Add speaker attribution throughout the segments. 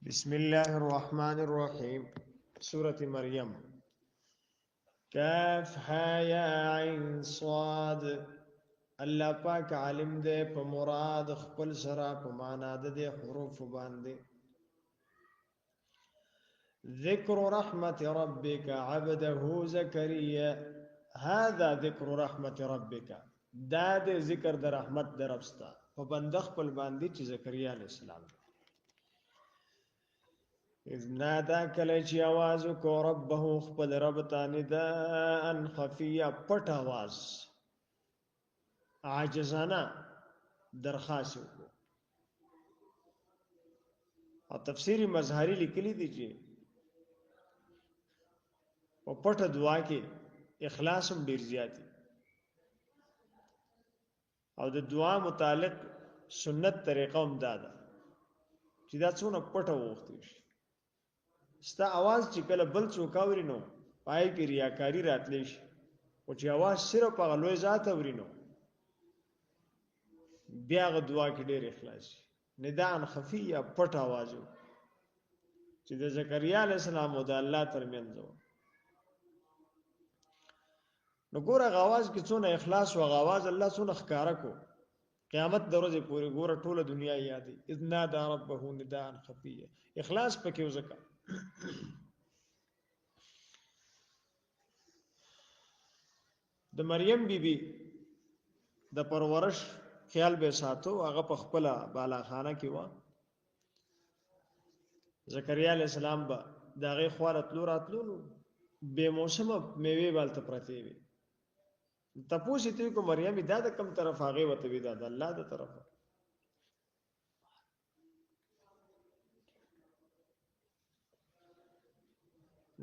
Speaker 1: بسم الله الرحمن الرحيم سورة مريم كاف ها یا عین صاد. الله پاک عالم دے په مراد خپل سرا په معنا د حروف باندې. ذکر رحمت ربک عبده زکریا، هذا ذکر رحمت ربک، دا د ذکر د رحمت د ربستا په بنده خپل باندې چې زکریا علیہ السلام اذ نادا کله چې आवाज کو ربه خپل رب ته نداء خفیا پټ आवाज عاجزانه درخواست وکړو. او تفسیری مظهری لیکلی دی چې په پټه دعا کې اخلاص هم ډیر زیاتی او د دعا متعلق سنت طریقه هم داده چې دا څونه پټه وغوښتل شي. ستا आवाज چې کله بل څوک اوري نو پای کې ریاکاری راتلی شي، او چې आवाज صرف هغه لوی ذات اوري نو بیا غ دعا کې ډېر اخلاص شي. نداء خفیه پټ आवाज چې د زکریا علیه السلام او د الله ترمنځ نو ګوره غواز کې څونه اخلاص او غواز الله څونه ښکارا کو قیامت دروازه پوری ګوره ټوله دنیا یادې اذ نادى ربه نداء خفیه. اخلاص پکې وزکا د مریم بیبي د پرورش خیال به ساتو، هغه په خپل بالا خانه کې و. زکریا علیہ السلام به داغه خوارتلو راتلو به موسمه میوه بالته پرتی وي. تپوسی ته کو مریم دا د کم طرف هغه وته وی دا د الله د طرفه.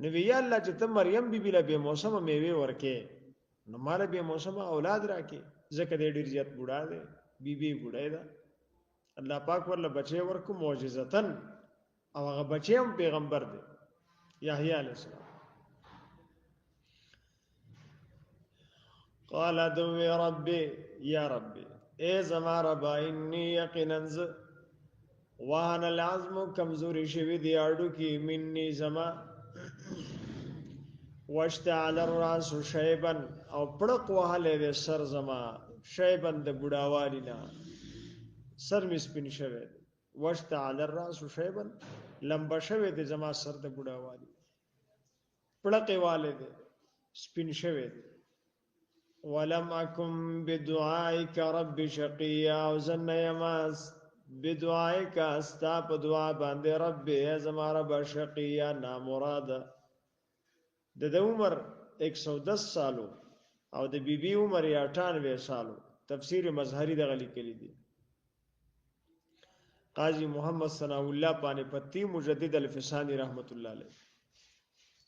Speaker 1: نبی الله چې ته مریم بیبي له به موسمه میوه ورکه نو مال به موسمه اولاد راکې، ځکه دې ډیر زیات بوډا دی، بیبي بوډای ده. الله پاک ورله بچي ورکو معجزتن، او هغه بچي هم پیغمبر دی یحیی علیہ السلام. قال دو ربي یا ربي اے زما رب انی یقینا وهن العظم کمزوری شوی دی اړو کې مني زما واشتعل الراس شیبا او پړق وهله د سر زما شیبا د بډاوالینا سر می سپین شوی. واشتعل الراس شیبا لمبا شوی د زما سر د بډاوالی پړق والد سپین شوی. ولم اكن بدعائك رب شقيا، او زن يماس بدعائك استاپ دعا باندې رب زما رب شقيا نا مراد. د عمر 110 سالو او د بیبي عمر 98 سالو. تفسیر مظهری د غلی کلی دی. قاضی محمد ثناء الله پانپتی مجدد الفسانی رحمت الله علیه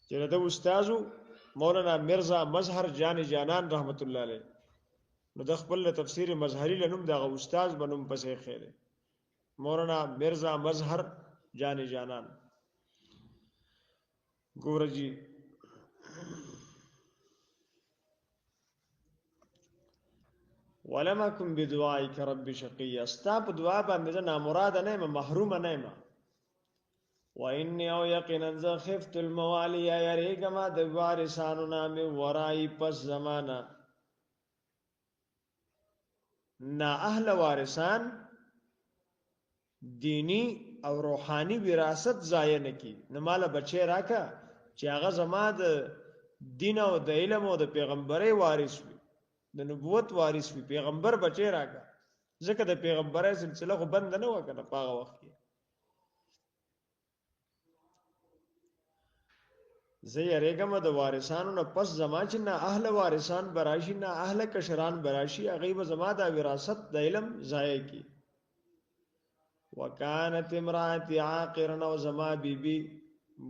Speaker 1: چې د استادو مولانا مرزا مظهر جان جانان رحمت الله علیه نو د خپل تفسیر مظهری لنوم دغه استاد بنوم پسې خیره مولانا مرزا مظهر جان جانان. ګورجی ولم اكن بدعائك رب شقيا، استاپ دعا باندې نه مراد نه محروم نه ما. واني او یقینا خفت الموالي يريغما د وارثانو نام ورای پس زمانہ نا اهل وارثان دینی او روحانی وراثت ضایع نکي. نه مال بچي راکا چې هغه زما د دین او د علم او د پیغمبري وارث وي، د نبوت وارث وي. پیغمبر بچي راکا ځکه د پیغمبري سلسله خو بند نه وکړه په هغه وخت کې. زه یریګم د وارثانو نه پس زما چې نه اهل وارثان براشي نه اهل کشران براشي، هغه به زما د وراثت د علم ضایع کی. وکانت امراتي عاقرا، او زما بیبي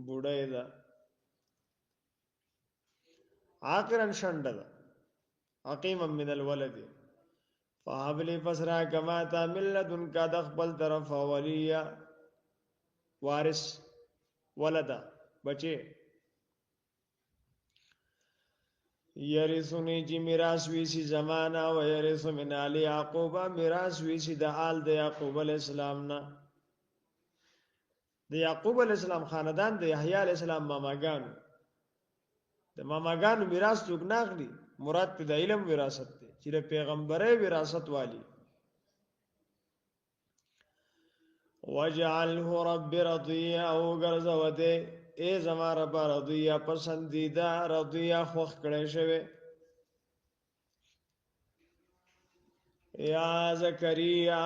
Speaker 1: بوډای ده. عاقرا شنډه ده. عقیما من الولد فهب لي فسرا كما تعمل لدن کا د خپل طرف ولیا وارث ولدا بچي یرثنی جی میراث ویسی زمانہ و یرث من آل یعقوب میراث ویسی د آل د یعقوب علیہ السلام نا. د د یعقوب علی السلام خاندان د یحیی علی السلام ماماګانو د ماماګانو میراث څوک نه اخلي مراد په د علم وراثت دی چې د پیغمبري وراثت والی وجعله رب رضيا او ګرځوته ای زما رب رضيا پسندیده رضيا خوښ کړی شوی یا زکریا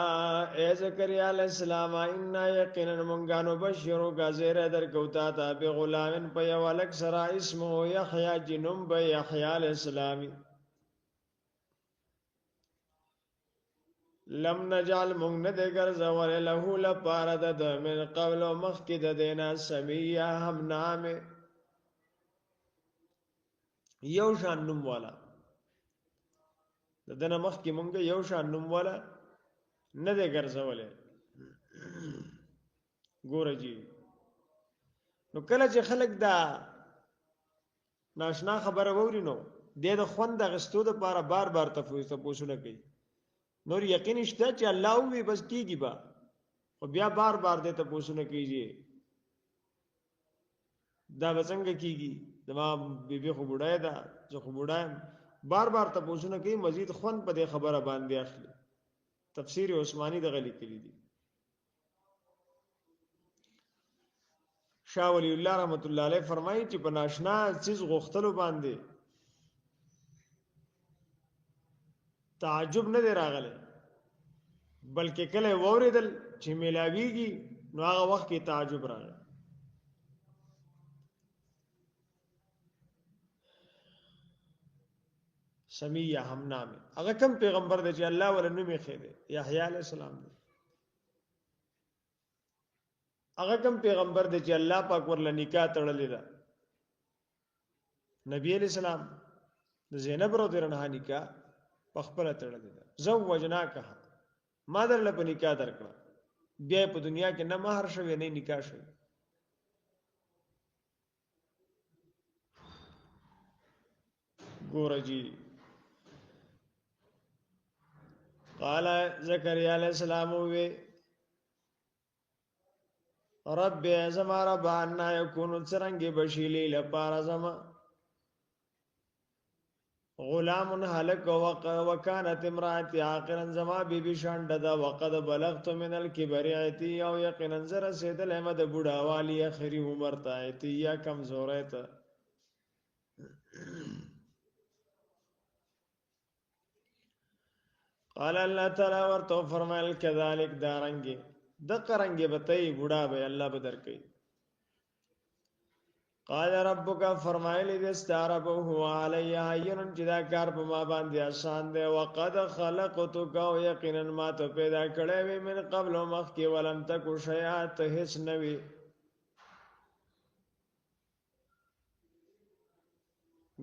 Speaker 1: اے زکریا علیہ السلام ان یقینا منغانو بشرو غزیر در کوتا تا به غلامن په یو الک سرا اسمه یحیی جنم به یحیی علیہ السلام لم نجعل مغند غرزول له لپاره د من قبل مخکد دینا سمیه هم نام یو شان نوم والا دنه مخ کې مونږ یو شان نوم والا نه دی ګرځولې ګوره جی نو کله چې خلک دا ناشنا خبره ووري نو د خوند غستو د لپاره بار بار تفوسونه کوي نور یقین شته چې الله وی بس کیږي با او بیا بار بار دې تفوسونه کوي دا وڅنګ کیږي دما بیبي خو بډای دا زه خو بډایم بار بار تاسو نه کوي مزید خوند په دې خبره باندې اخلي تفسیر عثماني دغه لیکلي دي شاه ولی الله رحمت الله علیه فرمایي چې په ناشنا چیز غوښتلو باندې تعجب نه دی راغلی بلکې کله ووریدل چې ملاویږي نو هغه وخت کې تعجب راغی سمیه هم نام هغه کوم پیغمبر دی چې الله ول نومي خېده یحیی علی السلام دی هغه کوم پیغمبر دی چې الله پاک ورله نکاح تړلې ده نبی علیہ السلام د زینب رضی الله عنها نکاح په خپل تړلې ده زوجناکه ما درله په نکاح درکړه بیا په دنیا کې نه مہر شوی نه نکاح شوی ګور جی قال زكريا عليه السلام وی رب زما رب ان يكون څرنګه بشیلی لپاره زما غلام هلك وكانت امراتي عاقرا زما بیبي شاند ده وقد بلغت من الكبر عتي او يقينا زر سيدل احمد بوډا والی اخري عمر ته عتي یا کمزورې ته قال الله تعالی ورته فرمایل کذالک دارنګي د قرنګي بتای بوډا به الله بدر کوي قال ربک فرمایلی د استعربه هو علی عین جدا کار په ما باندې آسان دی وقد خلقتک او یقینا ما ته پیدا کړې وې من قبل مخکې ولم تکو شیئا ته هیڅ نوی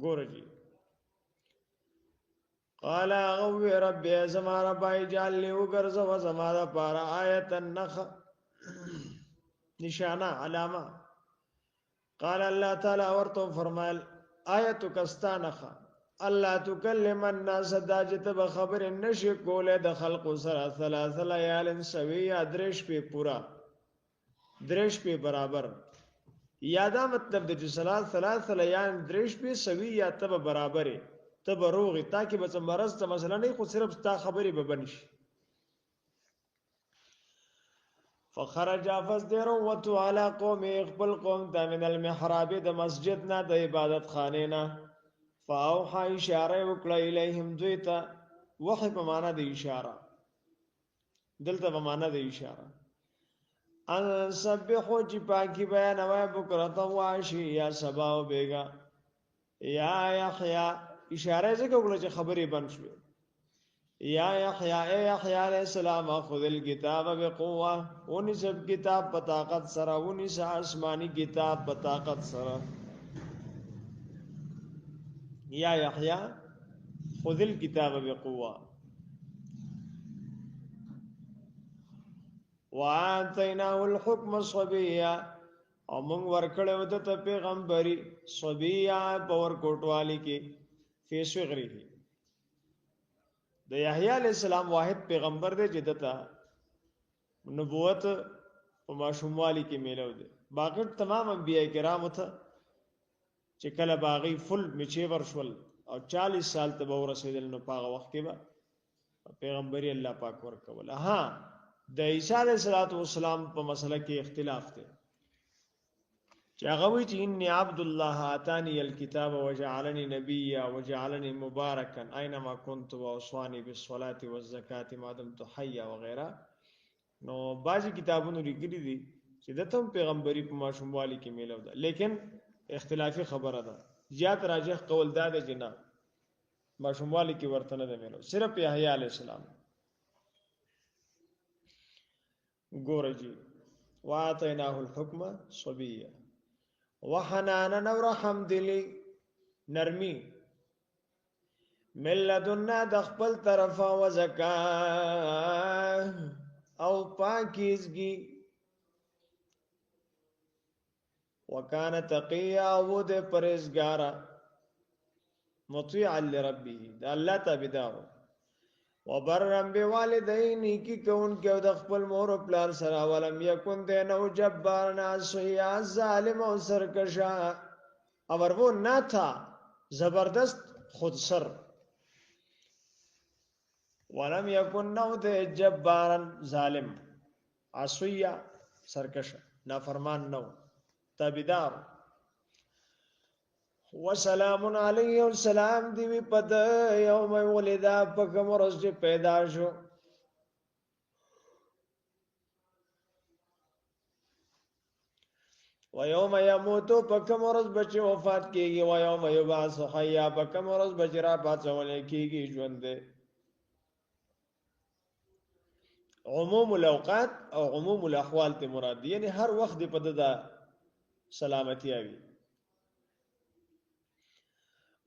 Speaker 1: ګورجی قال غوي رب زما رب اجعل لي وغرز وزما د پار آیت النخ نشانه علامه قال الله تعالی ورته فرمایل آیتک استانخ الله تکلم الناس داجت بخبر نشي کوله د خلق سره ثلاث ليال سويه درش په پورا درش په برابر یادا مطلب د ثلاث ليال درش په سويه تب برابره تب روغی تاکي بس مرز ته مثلا نه خو صرف تا خبري به بنشي فخرج فصدر وتو على قوم يقبل قوم من المحراب د مسجد نه د عبادت خانه نه فاوحى اشاره وکړه الیهم دویتا وحی په معنا د اشاره دلته په معنا د اشاره ان سبحوا چې پاکي بیان وای بکرته واشي یا سبا او بیگا یا یحیی اشاره ځکه وکړه چې خبرې بند شوه یا یحیی علیہ السلام خذ الكتاب بقوه ونسب کتاب په طاقت سره ونس آسمانی کتاب په طاقت سره یا یحیی خذ الكتاب بقوه واتیناه الحکم صبیا او موږ ورکړو ته پیغمبري صبیا پور کوټوالی کې فیسوغری د یحیی علی السلام واحد پیغمبر دی چې دته نبوت په ماشوموالي کې میلو دی. باقي تمام انبیاء کرامو ته چې کله باغی فل میچیور شول او 40 سال ته به ورسېدل نو په هغه وخت کې به پیغمبري الله پاک ورکول. ها د عیسی علیه السلام په مسله کې اختلاف دی چې هغه وی چې انی عبد الله اتانی الكتاب وجعلني نبيا وجعلني مباركا اينما كنت واوصاني بالصلاه والزكاه ما دمت حيا وغيرها. نو بعضی کتابونو لیکلي دي چې د تم پیغمبري په ماشوموالي کې میلو ده، لیکن اختلافي خبره ده. زیات راجح قول دا ده چې نه ماشوموالي کې ورته نه ده میلو، صرف یحیی علیه السلام. ګوره جی واتیناه الحکم صبیا وحنانا ورحم دلی نرمی ملذنا د خپل طرفا وزکاه او پاکیزگی وکانه تقیا او د پرهیزګارا مطیعا لربه د الله تابعدار وبرم بوالدین کی کون کې د خپل مور او پلار سره ولم یکن دینو جبارنا سیا ظالم او سرکشا اور وہ نہ تھا زبردست خود سر ولم یکن نو دے جبارا ظالم عصیا سرکشا نافرمان نو تابعدار. وسلام علیه السلام دی وی پد یوم ولدا پکم ورځ پیدا شو و یوم یموت پکم ورځ بچ وفات کیږي و یوم یبعث حیا پکم ورځ بچ را پاتول کیږي ژوند. عموم الاوقات او عموم الاحوال ته مراد دي، یعنی هر وخت په د سلامتی اوي.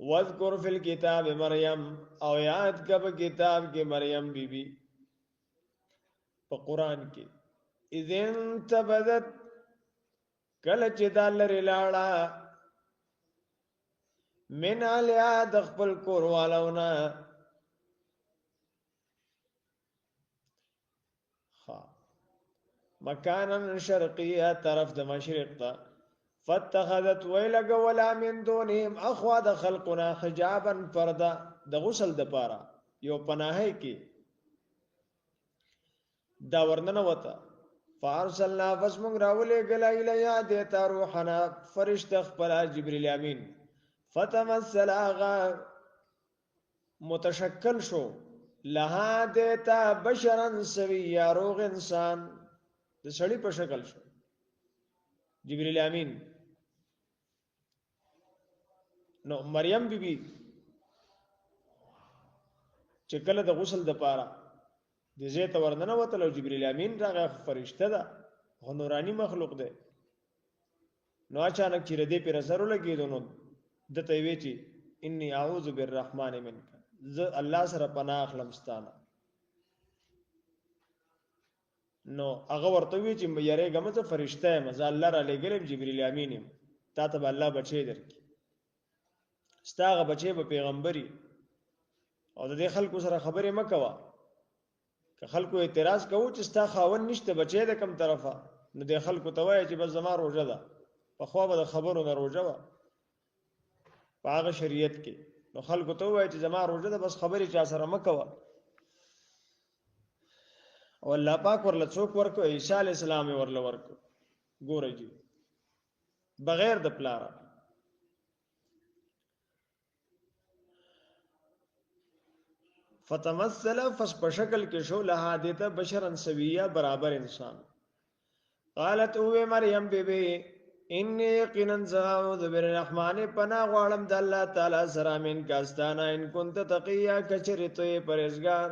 Speaker 1: وذکر فی الکتاب مریم او یاد کب کتاب کې مریم بی بی په قران کې اذن تبدت کله چې دلر لاړه من علیا د خپل کور والونا مکانن شرقیه طرف د مشرق ته فاتخذت ویلګ ولا من دونهم اخوا د خلقنا حجابا پردا د غسل د پاره یو پناهي کې دا ورننه وتا فارسلنا فسمغ راولې گلای لیا دیتا روحنا فرشتہ خپل جبرئیل امین فتمثل اغا متشکل شو لها دیتا بشرا سویا روغ انسان د سړی په شکل شو جبرئیل امین. نو مریم بی بی چې کله د غسل د پاره د زیت ورننه وته لو جبرئیل امین راغه فرشته ده خو نورانی مخلوق ده. نو اچانک چې ردی پر اثر لګیدو نو دته وی چې انی اعوذ بالرحمن منک ز الله سره پناه اخلم ستانه. نو هغه ورته وی چې یاره غمزه فرشته مزه الله را لګلم جبرئیل امین تا ته الله بچی درک ستاغه بچی په پیغمبري او د دې خلکو سره خبرې مکوا که خلکو اعتراض کوي چې ستا خاون نشته بچی د کم طرفه نو د خلکو ته وایي چې بس زما روزه ده په خو به د خبرو نه روزه وا په هغه شریعت کې نو خلکو ته وایي چې زما روزه ده بس خبرې چا سره مکوا. او الله پاک ورله څوک ورکو عیسی علی السلام ورله ورکو ګورئ جی بغیر د پلاره فتمثل فس په شکل کې شو له دیته بشرا سویا برابر انسان. قالت او مریم بی بی انی یقینا اعوذ بالرحمن پنا غوالم د الله تعالی سره من کاستانه ان كنت تقیا کچریته پرهیزګار.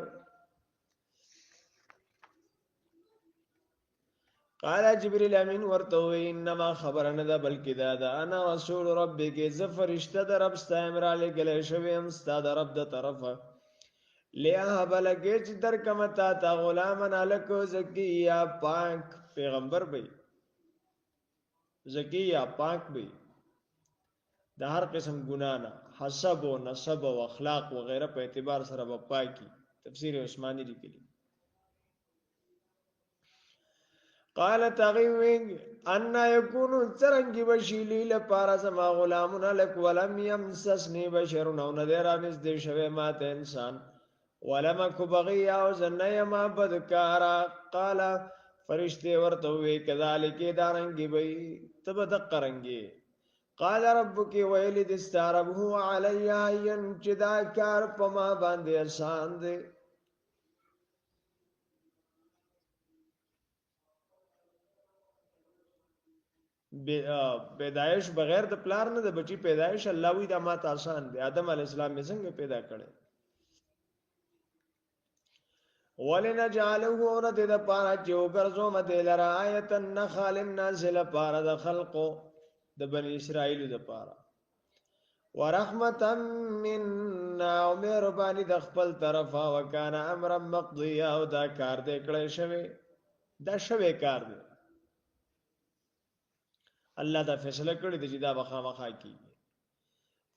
Speaker 1: قال جبريل امين ورته انما خبرنه ده بلکې دا انا رسول ربک زفر اشتد رب استامر علی گله شویم استاد رب د طرفه لیا بلګه چې در کمتا تا غلامن الکو زکیه پاک پیغمبر بی زکیه پاک بی د هر قسم ګنا نه حسب او نسب او اخلاق و غیره په اعتبار سره به پاکي. تفسیر عثماني لیکلی قالت اغوینگ ان یکون څرنګي بشیلی لپاره زما غلامون لک ولم یمسسنی بشر نو ندرانس دی شوه ماته انسان ولم کو بغي او زنه ما بدکارا قال فرشتي ورته وی کذالک دارنګي بی تب دقرنګي قال ربك ويلد استرب هو علي ين جدا کار پما باندې آسان دی پیدایش بغیر د پلار نه د بچی پیدایش الله وی د ماته آسان دی آدم علی السلام یې څنګه پیدا کړي ولنجعله ورد د پاره چې وګرځو مده لرا آیت النخل الناس لپاره د خلقو د بنی اسرائیل د پاره ورحمتا منا او مهربانی د خپل طرفه وکانا امر مقضیا او دا کار دې کړی شوی دا شوی کار دی الله دا فیصله کړی دی چې دا بخامخا کیږي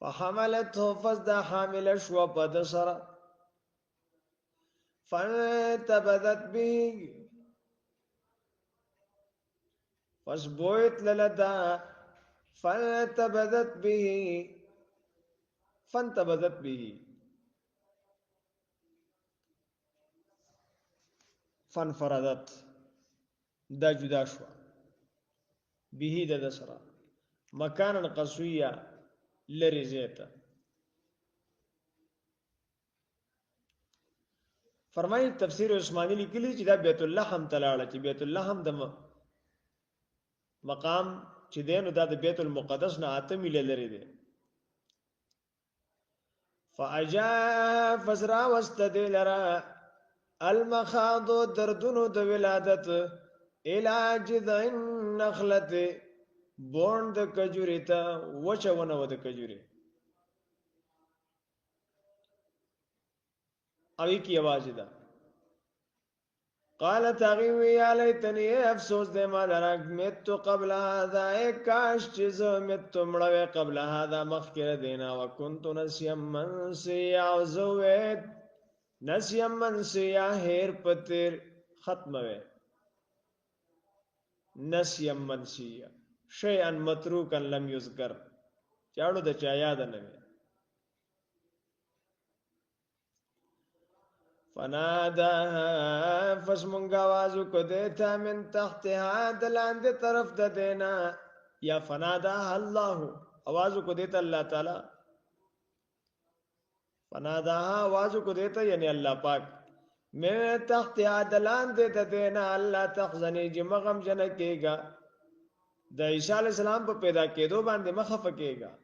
Speaker 1: فحملته فزدا حامل شو په د سره فانتبذت به فسبوت للدا فانتبذت به فانفردت دا جدا شو به د دسرا مکانا قصویا لری زیتا فرمایي تفسیر عثماني لیکلی چې دا بیت الله هم تلاړه چې بیت الله هم د مقام چې دینو دا د بیت المقدس نه اته میل لري دی فاجا فزرا واستدلرا المخاض دردونو د ولادت الى جذع النخله بوند کجوري ته وچونه ود کجوري اوی کی आवाज ده قالت اغوی یا لیتنی افسوس دے ما درک متو قبل هذا کاش چیز متو مړوي قبل هذا مخکره دینا وکنت نسیم منسیا زوید نسیم منسیا هیر پتر ختمه نسیم منسیا شیئا متروکا لم یذکر چاړو د چا یاد نه فناداها فسمنگ آوازو کو دیتا من تحتها دلاند طرف دا دینا یا فناداها اللہ آوازو کو دیتا اللہ تعالی فناداها آوازو کو دیتا یعنی اللہ پاک من تحتها دلاند دا دینا اللہ تخزنی جی مغم جنکے گا دا عیسیٰ علیہ السلام پا پیدا کے دو باندے مخفکے گا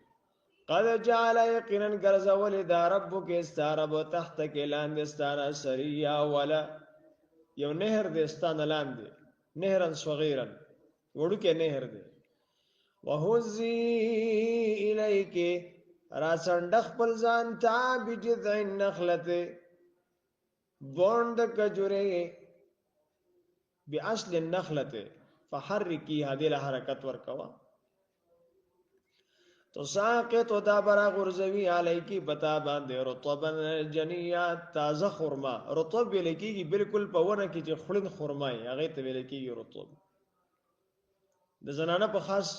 Speaker 1: قد جعل یقینا گرزول دا ربک استارب تحت کے لاندستانا سریا ولا یو نهر دستان لاندے نهرا صغیرا وڑو کے نهر دے وحوزی الیک راسندخ پلزان تا بجذع النخلت بوند کجورے باصل النخلت فحرکی هذه الحرکت ورکوا تو ساقط و دا برا غرزوی علی کی بتا باندے رطبن جنیات تازه خورما رطب لکی کی بالکل پونه کی چې خړن خورمای هغه ته لکی کی رطب د زنانه په خاص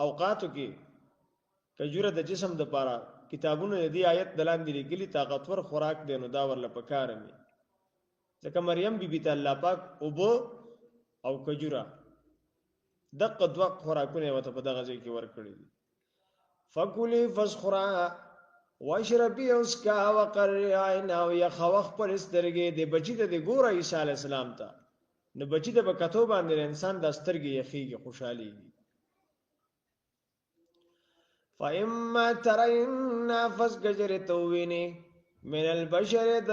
Speaker 1: اوقاتو کې کجوره د جسم د پاره کتابونو دی آیت دلان دی لیکلی طاقتور خوراک دینو دا ورل پکارمی ځکه مریم بی بی ته الله پاک اوبو او کجوره دقه دوه خوراکونه وته په دغه ځای کې ورکړي دي فکلی فسخرا واشربی اسکا وقرری عینا ویخوخ پر استرګې د بچی ته د ګوره عیسی علی السلام ته نو بچی ته په کتو باندې انسان د استرګې یخیږي خوشحالي فاما ترین فسجر توینی من البشر د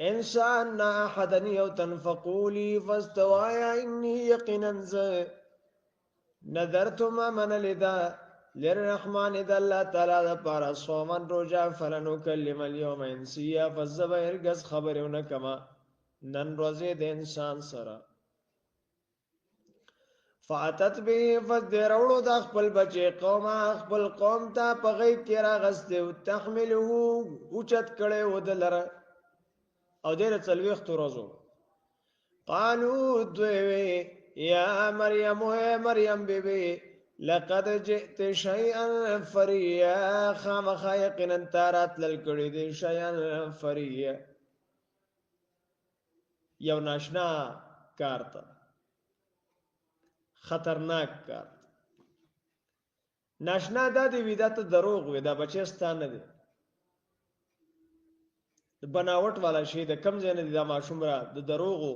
Speaker 1: انسان احدن یو تنفقولی فاستوایا انی یقینا نظرت ما من لدا للرحمن د الله تعالی د پاره صومن روزه فلنکلم اليوم انسیا فزبر غس خبرونه کما نن روزه د انسان سره فاتت به فذرولو د خپل بچی قوم خپل قوم ته په غیب کې راغسته او تحمله اوچت کړي ودلره او ډېر څلويخت روزو قالو دوی یا مریم اے مریم بی بی لقد جئت شیئا فریا خامخا یقینا تارات للکړی دی شیئا فریا یو ناشنا کارتا خطرناک کار ناشنا دا دی وی دا ته دروغ وی دا بچستانه دی بناوټ والا شی د کم ځای نه دی دا ماشوم را د دروغو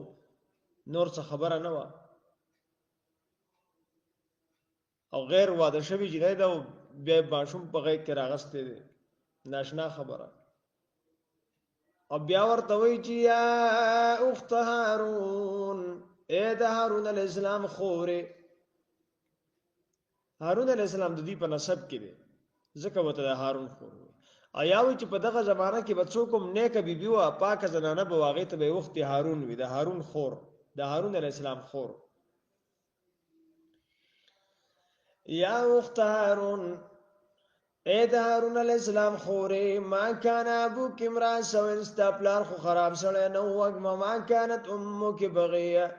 Speaker 1: نور څه خبره نه و او غیر واده شوی جنای دا بیا ماشوم په غیږ کې راغسته دی ناشنا خبره او بیا ورته وی چې یا اخت هارون اے د هارون علی السلام خوره هارون علی السلام د دې په نسب کې دی ځکه وته د هارون خور ایاوی چې په دغه زمانہ کې بچو کوم نیکه بیبي او پاکه زنانه به واغې ته به وخت هارون وي د هارون خور د هارون علی السلام خور یا اخت هارون اے د هارون علی السلام خوره ما کان ابوک امرا سو استپلار خو خراب سره نو وګ ما كانت امک بغیه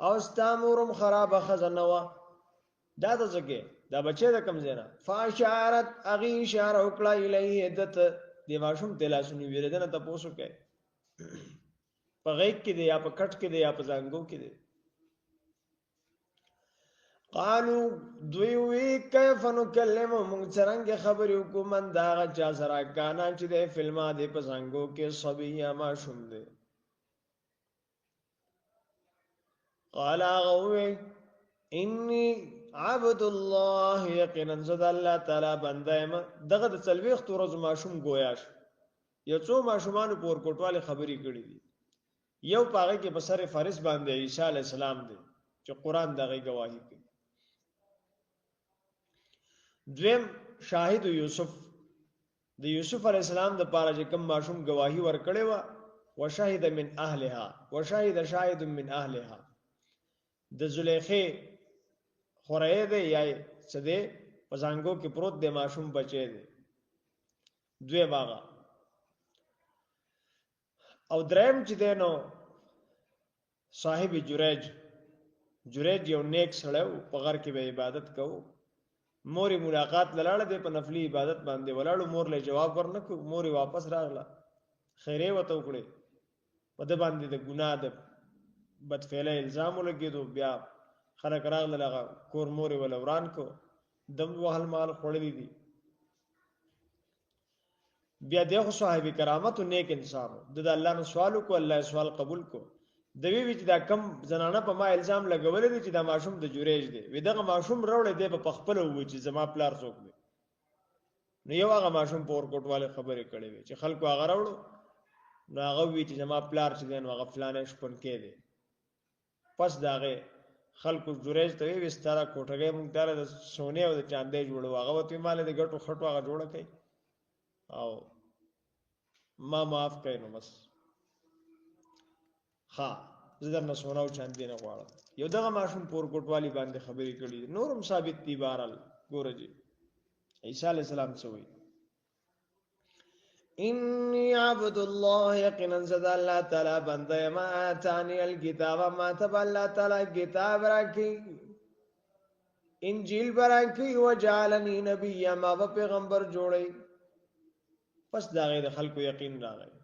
Speaker 1: او استامورم خراب خزنه وا دا د زګه دا بچی د کم زینا فاشارت اغي اشاره وکړه الیه دت دی ماشوم تلاسونی ویریدنه ته پوسو کوي په غیږ کې دی یا په کټ کې دی یا په زنګو کې دی قالو دوی وی کیف نکلم مونږ څنګه خبرې وکوم دا چا سره کانا چې د فلمه دی په زنګو کې صبي یا ماشوم دی قال غوي انی عبد الله یقینا زد الله تعالی بندایم دغه د څلويخت ورځ ماشوم گویاش یو څو ماشومان پور کوټواله خبرې کړې دي یو پاغه کې بسره فارس باندې عیسی علی السلام دی چې قران دغه گواهی کوي دویم شاهد یوسف د یوسف علی السلام د پاره چې کوم ماشوم گواهی ورکړې و وشاهد من اهلها وشاهد شاهد من اهلها د زلیخه خورای دی یا څه دی پزانګو کې پروت دی ماشوم بچی دی دوی باغه او دریم چې دی نو صاحب جریج یو نیک سړی په غر کې به عبادت کوو موري ملاقات لاله دی په نفلی عبادت باندې ولاړو مور له جواب ورنکو موري واپس راغله خیره وته وکړي په د باندې د ګناه د بدفعله الزام ولګیدو بیا خلک راغله لغه کور موري ولوران کو دم وهل مال خړلې دي بیا دغه صاحب کرامت او نیک انسان د الله نو سوال کو الله سوال قبول کو دوی وچ دا کم زنانه په ما الزام لګولې دي چې دا ماشوم د جوړېج دی وې دغه ماشوم راوړې دی په خپل و چې زما پلار څوک دی نو یو هغه ماشوم پور کوټواله خبرې کړې وي چې خلکو هغه راوړو نو هغه وی چې زما پلار چې دین هغه فلانه شپن کې دی پس داغه خلکو جوړېج ته وي ستاره کوټګې مونږ ته د سونه او د چاندې جوړو هغه وته مال د ګټو خټو هغه جوړه کړي او ما معاف کړئ نو بس ها زدر نه سونه او چاندې نه غواړم یو دغه ماشوم پور کوټوالی باندې خبرې کړي نورم ثابت دي بهرال ګورجی عیسی علی السلام سوئی انی عبد الله یقینا زد الله تعالی بنده ما اتانی الکتاب ما تب الله تعالی کتاب راکی انجیل براکی وجعلنی نبی ما پیغمبر جوړی پس دا غیر خلکو یقین راغی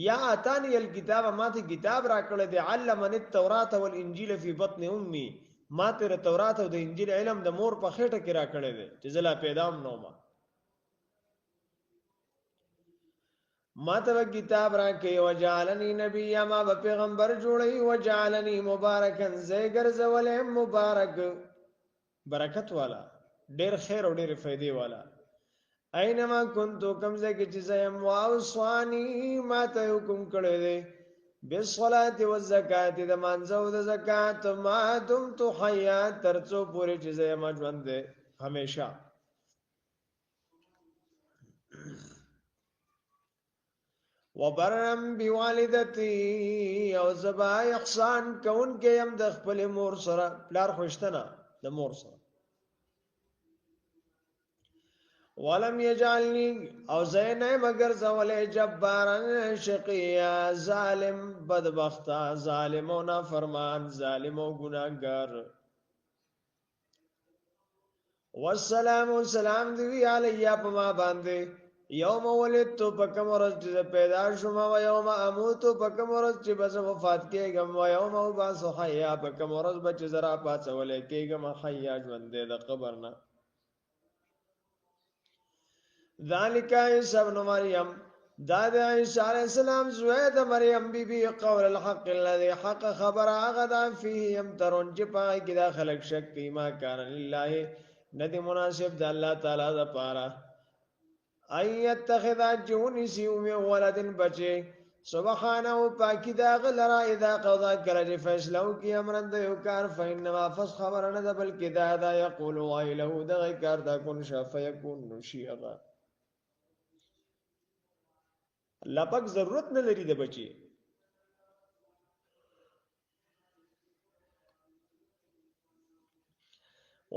Speaker 1: یا اتانی الکتاب ما ته کتاب راکړه دی علمن التوراۃ والانجیل فی بطن امي ما ته تورات او د انجیل علم د مور په خېټه کې راکړه دی چې زلا پیدام نوما ما ته کتاب راکې وجعلنی نبی ما پیغمبر جوړی وجعلنی مبارکن زیګر زولې مبارک برکت والا ډېر خیر او ډېر فائدې والا اینما کنتو کمزه کې چې زم واوصانی ما ته حکم کړی دی بالصلاه والزکات د مانځو د زکات ما دمت حیا ترڅو پورې چې زم ژوند دی همیشه وبرم بوالدتی او زبا احسان کون کې هم د خپل مور سره پلار خوشتنه د مور سره ولم یجعلنی او زین مگر زولے جبارا شقیا ظالم بدبختا ظالم و نافرمان ظالم و گناہگار والسلام سلام دی علی پما باندې یوم ولدت پکم ورځ چې پیدا شوم او یوم اموت پکم ورځ چې بس وفات کېږم او یوم ابعث حیا پکم ورځ بچ زرا پاتول کېږم حیا ژوند د قبر نه ذالک عیسی ابن مریم دا د عیسی علیہ السلام زوی د مریم بی بی قول الحق الذي حق خبر هغه دا فيه يمترون چې پای کې دا خلق شک کی ما کان لله ندی مناسب د الله تعالی د پاره ایتخذ جون سیوم ولدن بچه سبحانه پاکی دا غلرا اذا قضا کرج فیصلو کی امرن دا یو کار فینما فس خبرن دا بلکی دا یقول وائلہو دا غی کار دا کن شا فیکون نشیغا اللہ پاک ضرورت نہ لري د بچي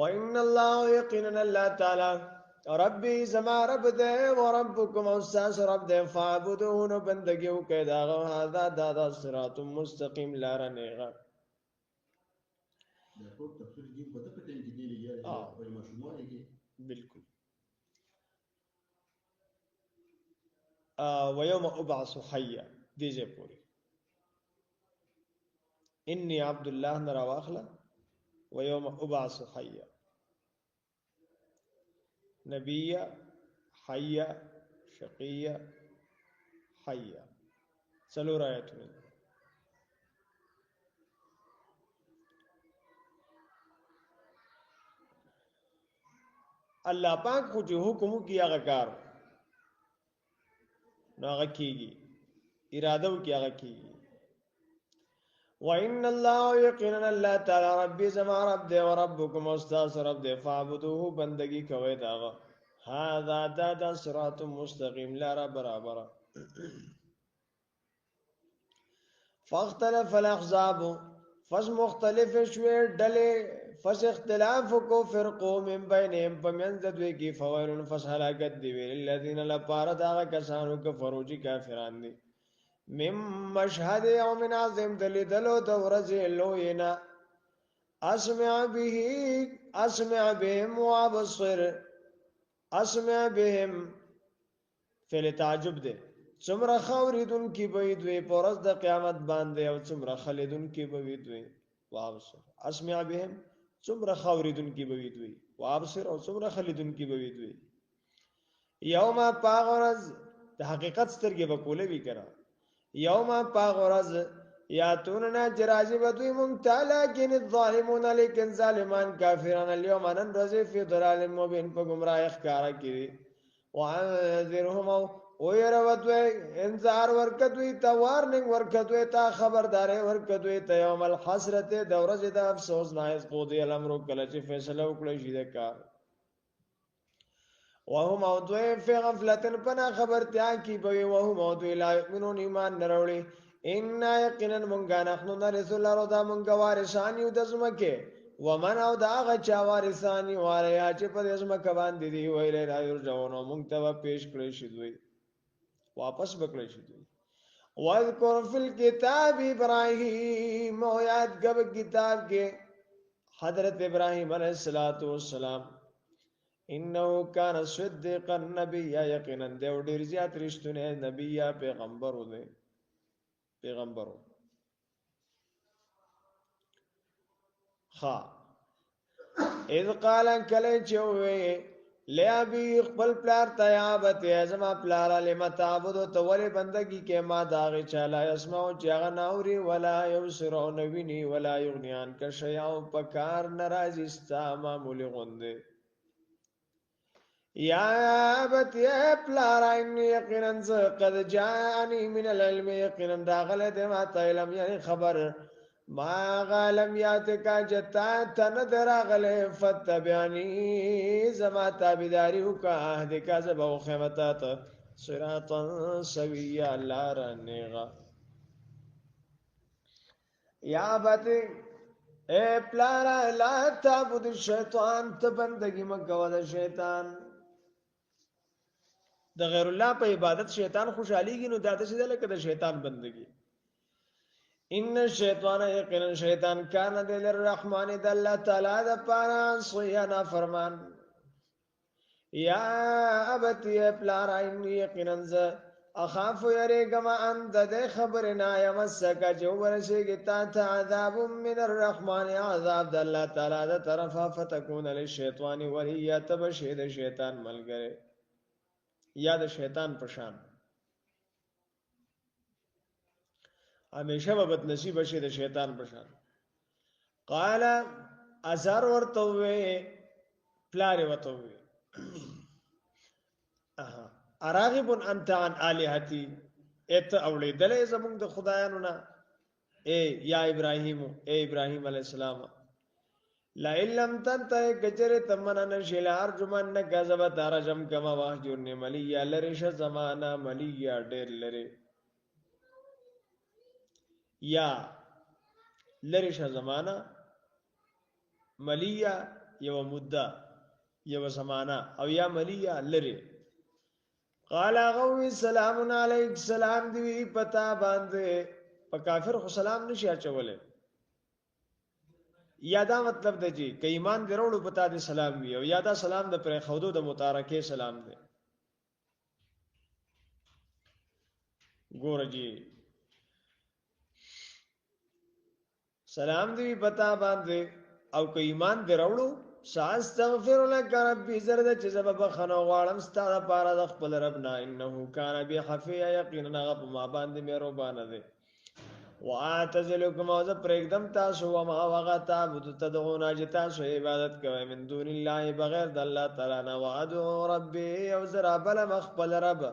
Speaker 1: وان الله يقينا الله تعالى ربي زما رب دے و ربكم استاس رب دے فعبدوه بندگیو کې دا هذا دا صراط مستقيم لار نه بالکل ويوم ابعث حيا دیجه پوری انی عبد الله نرا واخلا ويوم ابعث حيا نبيا حيا شقيا حيا چلو آیتونه الله پاک خو چې حکم کی هغه کار نو هغه کیږي اراده وکي هغه کیږي وان الله یقینا الله تعالی ربي زما رب دې او ربکم استاذ رب دې فعبدوه بندگی کوي دا هذا دا صراط مستقيم لا برابر فاختلف الاحزاب فس مختلف شوي ډلې فس اختلاف کو فرقو من بینهم پمنځ دوی کی فویل فس هلاکت دی ویل الذين لا پار دا کسانو کفرو چې کافران دي مم مشهد یوم عظیم دلیدلو د ورځې لوینا اسمع بهم وابصر اسمع بهم فعل تعجب دے څومره خوریدون کی بوید وی پرز د قیامت باندې او څومره خلیدون کی بوید وی وابصر اسمع بهم څومره خوریدون کی بوید وی وابصر او څومره خلیدون کی بوید وی یوم پاغرز د حقیقت سترګې به کوله وی کرا یوم پاغرز یاتوننا جراجی بدوی منتالا کن الظالمون لیکن ظالمان کافران اليوم انن رضی فی ضلال مبین پا گمراہ اخکارا کری وانذرهم ویروتوی انذار ورکتوی تا وارننگ ورکتوی تا خبردار ورکتوی تا یوم الحسرت دورز دا افسوس نائز قودی الامرو کلچ فیصلہ اکلشی دکار وهم اوتوی فی غفلتن پنا خبرتیا کی بوی وهم اوتوی لا یؤمنون ایمان نروڑی ان یقینا مونږه نحنو نرسل الارض مونږه وارثان یو د زمکه ومن او دا غچا وارثان یو واریا چې په زمکه باندې دی ویلې را یرجون مونږ ته پیش کړی شي دوی واپس بکړی شي دوی واذکر فی الكتاب ابراهیم او یاد غب کتاب کې حضرت ابراهیم علیہ الصلوۃ والسلام انه کان صدیقا نبی یقینا دی ډیر زیات رښتونه نبی یا پیغمبر و دی پیغمبرو اذ قال کله چوي لابي خپل پلار تیابت ازما پلار لم تعبد تو ول بندگی کې ما داغه چاله اسماء چاغه ناوري ولا يبصرون ویني ولا يغنيان ک شيء پکار ناراضي استا معمول غنده یا ابت یا پلارین یقینا قد جاءنی من العلم یقینا داخل دے ما علم یعنی خبر ما غالم یاتکا جتا تندر غله فتبعنی زما تابیداری کا عہد کا زبو خیمتات صراطا سویا لارنغا یا ابت اے پلارا لا تعبد الشیطان تبندگی مکو د شیطان د غیر الله په عبادت شیطان خوشحاليږي نو دا د څه لکه د شیطان بندگی ان الشیطان یقینا شیطان کان للرحمن د الله تعالی د پاره صیانا فرمان یا ابتی پلارا انی یقینا اخاف یریګم ان د خبرنا یمسک جو ورشیږي تا ته عذاب من الرحمن عذاب د الله تعالی د طرفه فتكون للشیطان ولیا تبشید شیطان ملګری یا د شیطان پشان همیشه به بد نصیب شي د شیطان پشان قال ازر ورتوي پلار وتوي اراغب انت عن الهتی ات اولیدلې زمونږ د خدایانو نه اے یا ابراهیم اے ابراهیم علی السلام لا لم تنته گجر تمنا نشل ارجمن غزب ترجم کما واهجر ملی یا لریش زمانہ ملی یا ډیر لری یا لریش زمانہ ملی یو مدة یو زمانہ او یا ملی یا لری قال غوی سلام علیک سلام دی پتا باندې په کافر خو سلام نشي اچوله یا دا مطلب دی چې ک ایمان دروړو پتا دی سلام وی او یا دا سلام د پر خودو د متارکه سلام دی ګور جی سلام دی پتا باندې او ک ایمان دروړو ساستغفر لك ربي زرد چې سبب خنو غواړم ستاره پاره د خپل رب نه انه کان بي خفيا یقینا غب ما باندې مهربان دی واعتزلكم او ز پرېږدم تاسو او ما وغتا بت تدعون اجتا سو عبادت کوي من دون الله بغیر د الله تعالی نه وادعو ربي او زرا بل مخبل رب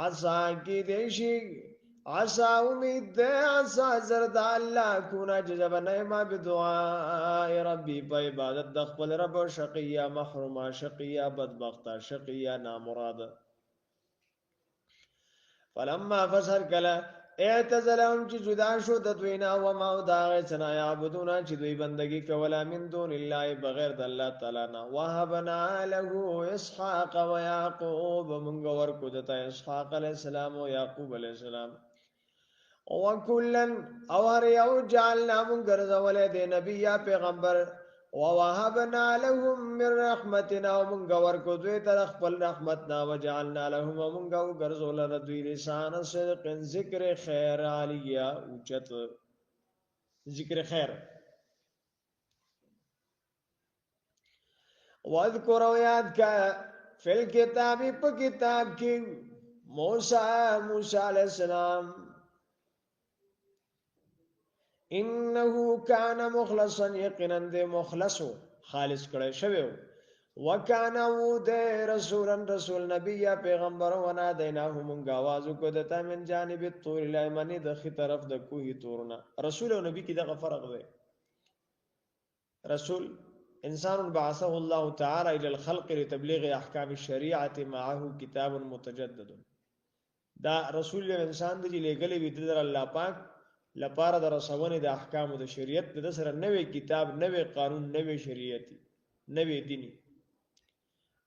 Speaker 1: عسى کی دیشی عسى امید عسى زرد الله کونا جذب نعما بدعاء ربي په عبادت د خپل رب شقیا محروما شقیا بدبخت شقیا نامراد فلما فسر کلا اعتزلهم چې جدا شو د دوینا او ما دا غسنا یعبدون چې دوی بندگی کولا من دون الله بغیر د الله تعالی نه وهبنا له اسحاق ويعقوب من غور کو دته اسحاق علی السلام او یعقوب علی السلام وکلن اور یو جعلنا من غرزول د نبی یا پیغمبر ووهبنا لهم من رحمتنا ومن غور کو دوی تر خپل رحمتنا وجعلنا لهم ومن غرزول دوی لسان صدق ذکر خیر علیا اوچت ذکر خیر واذکر یاد کا فی الکتاب په کتاب کې موسی علیہ السلام انه کان مخلصا یقینا د مخلصو خالص کړي شوی وکانه و د رسول نبی یا پیغمبر ونا دیناه مونږ आवाज کو دته من جانب الطور الایمنی د خي طرف د کوهی تورنا رسول او نبی کې دغه فرق دی رسول انسان بعثه الله تعالی الى الخلق لتبلیغ احکام الشریعه معه کتاب متجدد دا رسول انسان دی لګلې وی د الله پاک لپاره د رسونه د احکام د شریعت د سره نوې کتاب نوې قانون نوې شریعت نوې دیني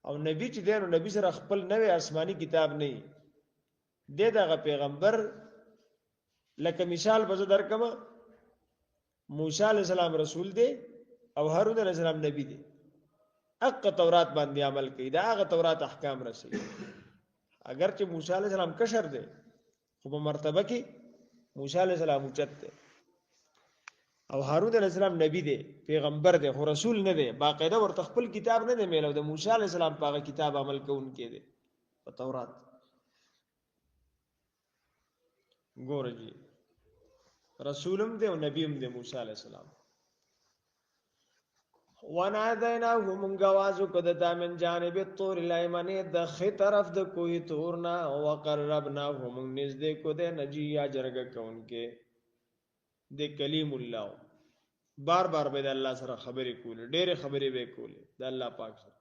Speaker 1: او نبی چې دینو نبی سره خپل نوې آسماني کتاب نه دی دغه پیغمبر لکه مثال به درکم موسی علی السلام رسول دی او هارون علی السلام نبی دی اق تورات باندې عمل کوي دا هغه تورات احکام رسي اگر چې موسی علی السلام کشر دی خو په مرتبه کې موسی علیہ السلام اوچت دی او هارون علیہ السلام نبی دی پیغمبر دی خو رسول نه دی باقاعده ورته خپل کتاب نه دی میلو د موسی علیہ السلام په کتاب عمل کوونکی دی په تورات ګور جی رسولم دی او نبیم دی موسی علیہ السلام ونادیناه من غوازو کدتا من جانب الطور الایمن د خي طرف د کوی تورنا وقربناه من نزدې کو د نجی اجرګ کونکه د کلیم الله بار بار به د الله سره خبرې کول ډېر خبرې به کول د الله پاک سره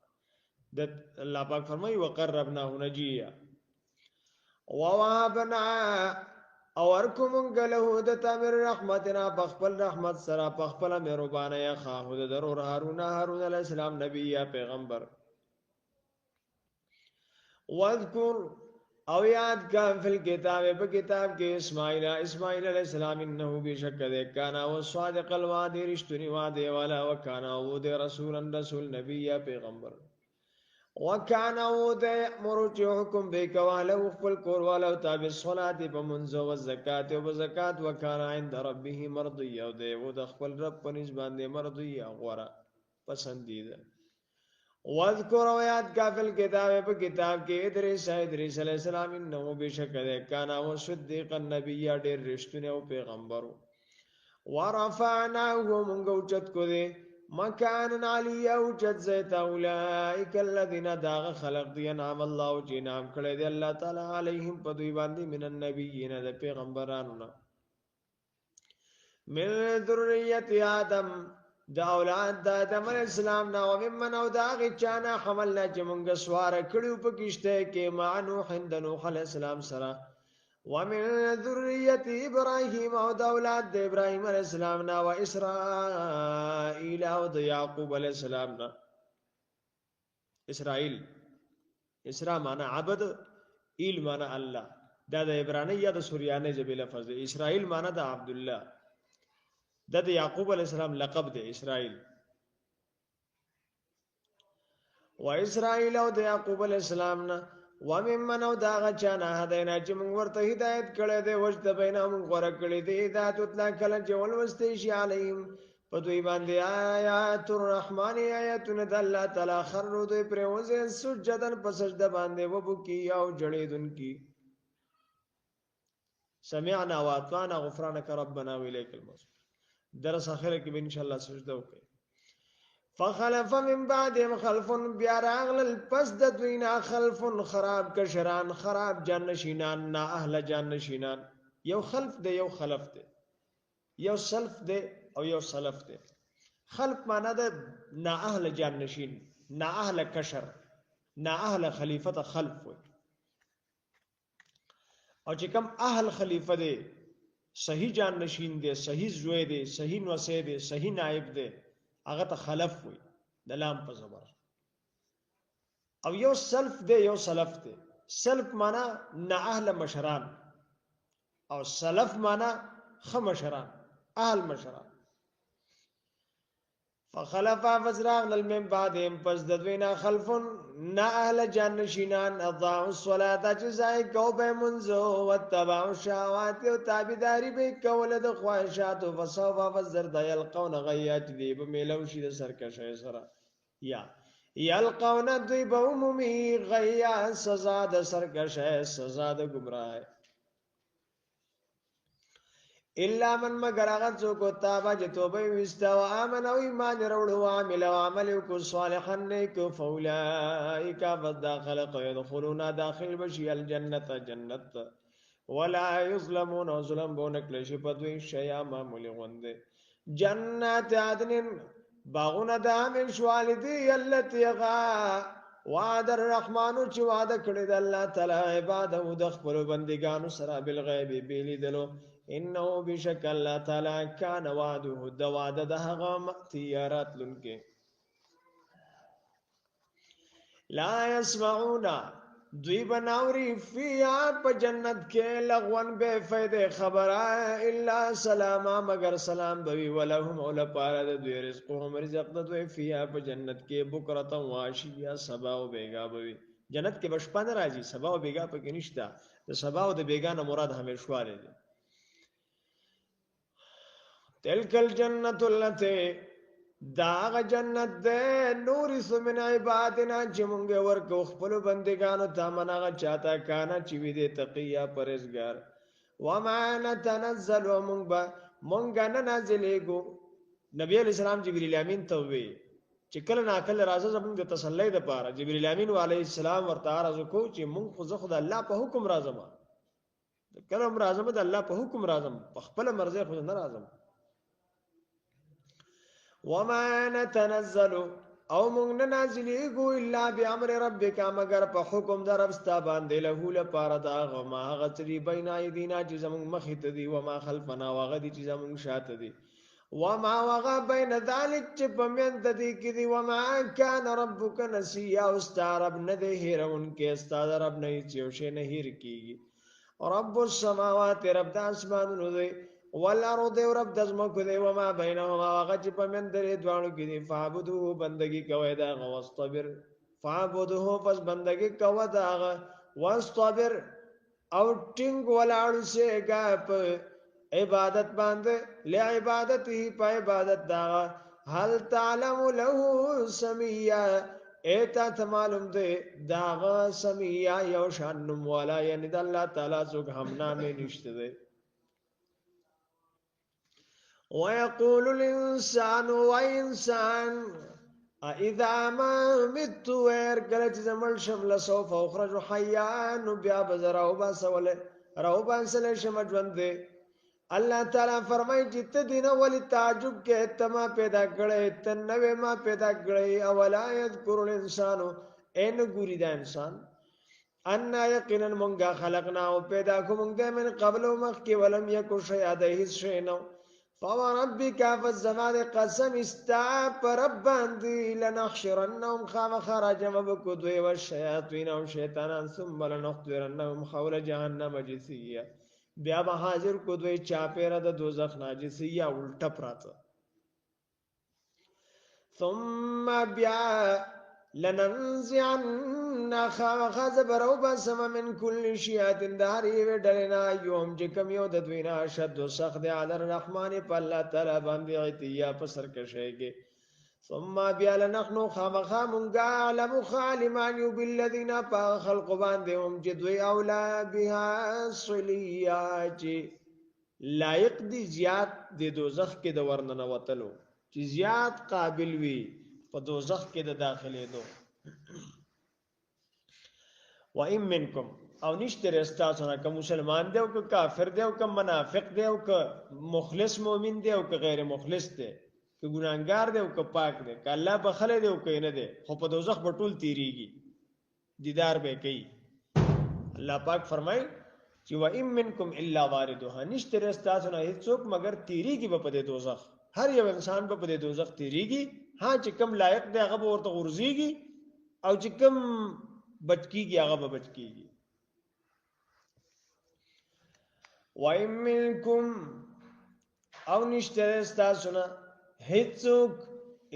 Speaker 1: د الله پاک فرمایي وقربناه نجیا ووهبنا اورکم غلو د تامر رحمتنا بخپل رحمت سره بخپل مهربانه یا خاو د ضرور هارون علیہ السلام نبی یا پیغمبر واذکر او یاد کا فی الکتاب په کتاب کې اسماعیل علیہ السلام انه بشک ده کانا و صادق الوعد رشتنی وعده والا وکانا و ده رسول نبی یا پیغمبر وکانا و ده یأمر چې حکم به کواله خپل کور والا او تابع صلات په منځ او زکات او زکات وکانا عند ربه مرضی او ده و د خپل رب په نسبت باندې مرضی غوړه پسندیده واذکر و یاد کا فی الکتاب په کتاب کې ادریس علیہ السلام انه بشک ده کانا و صدیق النبی ډېر رښتونه او پیغمبر ورفعناه مونږ اوچت کو دي مکان علی اوچت زیت اولئک الذین داغ خلق دی نام الله او چې نام کړی دی الله تعالی علیهم په دوی باندې من النبیین د پیغمبرانو من ذریه آدم دا اولاد د آدم علیہ السلام نا او ممن او دا غچانا حملنا چې مونږ سوار کړو په کشته کې مع نوح د نوح علیہ السلام سره ومن ذریه ابراهیم او دا اولاد د ابراهیم علیہ السلام نا و اسرائیل او د یعقوب علیہ السلام نا اسرائیل اسرا معنا عبد ایل معنا الله دا د عبرانی یا د سوریانه ژبه لفظ دی اسرائیل معنا د عبد الله د یعقوب علیہ السلام لقب دی اسرائیل و اسرائیل او د یعقوب علیہ السلام نا وممن او دا غچانا هدینا چې موږ ورته هدایت کړی دی وجد بینهم غوړه کړی دی هدایت اطلاع کله چې ولوستې شي علیهم په دوی باندې آیات الرحمن آیاتونه د الله تعالی خرو دوی پر وځي سجدن په سجده باندې وبکی او جړېدونکي سمعنا واطعنا غفرانك ربنا واليك المصير درس اخره کې ان شاء الله سجده وکړي فخلف من بعدهم خلف بیاراغل پس د دوینا خلف خراب کشران خراب جانشینان نا اهل جانشینان یو خلف ده یو خلف ده یو سلف ده او یو سلف ده خلف معنا ده نا اهل جانشین نا اهل کشر نا اهل خلیفه خلف وي او چې کوم اهل خلیفه ده صحیح جانشین ده صحیح زوی ده صحیح نوسه ده صحیح نائب ده هغه ته خلف وي د لام په زبر او یو سلف دی یو سلف دی سلف معنا نه اهل مشران او سلف معنا خمشران اهل مشران فخلف فزراغ من بعدهم پس د دوینا خلف نه اهل جانشینان اضاعوا الصلاه جزای کو به منزو وتبعوا الشهوات او تابعداري به کول د خواهشات او فسوف فزرد يلقون غيات دی به ملوشي د سرکشه سره یا یلقون دوی به عمومي غیا سزا د سرکشه سزا د گمراه الا من مگر هغه څوک تابه چې توبه وستا او امن او ایمان وروړو او عمل او عمل کو صالحا نیک فاولائک فداخل يدخلون داخل بشي الجنه جنت ولا يظلمون ظلم بونک لشي پدوي شیا معمولی غنده جنات عدن باغونه د امن شوالدي التي غا وعد الرحمن چې وعده کړی د الله تعالی عباده د خپل بندګانو سره بالغیب بیلیدلو انه بشک الله تعالی کان وعده د وعده د هغه متیارات لنکه لا يسمعون دوی بناوري فيها په جنت کې لغون به فائدې خبره الا سلاما مگر سلام دوی ولهم اول پاره د دوی رزقهم رزق د دوی فيها په جنت کې بکرته واشیا سبا او بیگا بوي جنت کې بشپانه راځي سبا او بیگا په کې نشته د سبا او د بیگا نه مراد همیشواله دي تلک الجنت التي داغ جنت دے نورث من عبادنا چې مونږ ورکو خپل بندگانو ته منغه چاته کانا چې وی دې تقیا پرهیزګار وما نتنزل مونږ نه نازلېګو نبی علیہ السلام جبرئیل امین ته وی چې کله ناکله راځه زموږ د تسلی د پاره جبرئیل امین علیہ السلام ورته عرض کو چې مونږ خو زه خدای الله په حکم راځم کله راځم د الله په حکم راځم په خپل مرزه خو نه راځم وما نتنزل او مونږ نه نازلېږو الا بامر ربک مگر په حکم در رب ستا باندې له لپاره دا غما غتری بین ایدینا چې زموږ مخې ته دي وما خلفنا واغه دي چې زموږ شاته دي وما وغا بین ذلك چې پمن د دې کې دی وما كان ربك نسيا استعرب نه دی هیرون کې استاد رب نه چې شي نه هیر کیږي رب السماوات رب د اسمانونو دی والارض رب د زمکو دی وما بینهما وغا چې پمن د دې دوانو کې دی فعبدوه بندگی کوي دا واستبر فعبدوه پس بندگی کوي دا واستبر او ټینګ ولاړ شي ګاپ عبادت باندې لعبادته په عبادت دا هل تعلم له سمیا ایتا معلوم دی داغه سمیا یو شان نوم والا یعنی د الله تعالی څوک هم نامه نشته دی ويقول الانسان وانسان اذا ما مت ور کله چې زمل شمل سوف اخرج حيا نو بیا بزراو باسول راو باسل شم ژوند الله تعالی فرمایي چې ته دینه ولی تعجب کې تما پیدا کړې تنوې ما پیدا کړې اولا یذکر الانسان ان ګوري دا انسان ان یقینا مونږه خلقنا او پیدا کوم دې من قبل مخکې ولم یکو شیء اده شیء نو فوربک فالزمان قسم استا پرباندی لنحشرنهم خرجم بكدوي والشياطين وشيطانا ثم لنحضرنهم حول جهنم جثيا بیا به حاضر کو دوی چاپیره د دوزخ ناجسی یا الټا پراته ثم بیا لننزعن خذبرو بسم من كل شيئات داري ودلنا يوم جکم یو د دوینا شد سخت علی الرحمن په الله تعالی باندې ایتیا په سر کشهږي ثم بیا لنحنو خامخا مونږه علم خالمان یو بالذین خلق باندې هم چې دوی اولا بها صلیات لایق دي زیات د دوزخ کې د ورننه وتلو چې زیات قابل وي په دوزخ کې د داخلي دو و ان منکم او نشته رستاسونه که مسلمان دی او که کافر دی او که منافق دی او که مخلص مؤمن دی او که غیر مخلص دی که ګناګار دی او که پاک دی که الله بخله دی او که نه دی خو په دوزخ په ټول تیریږي دیدار به کوي الله پاک فرمای چې و ان منکم الا واردها نشته رستاسونه هیڅوک مگر تیریږي په دې دوزخ هر یو انسان په دې دوزخ تیریږي ها چې کم لایق دی هغه ورته ورزيږي او چې کم بچکیږي هغه به بچکیږي وَإِن مِّنكُمْ او نشته رستاسونه هیڅوک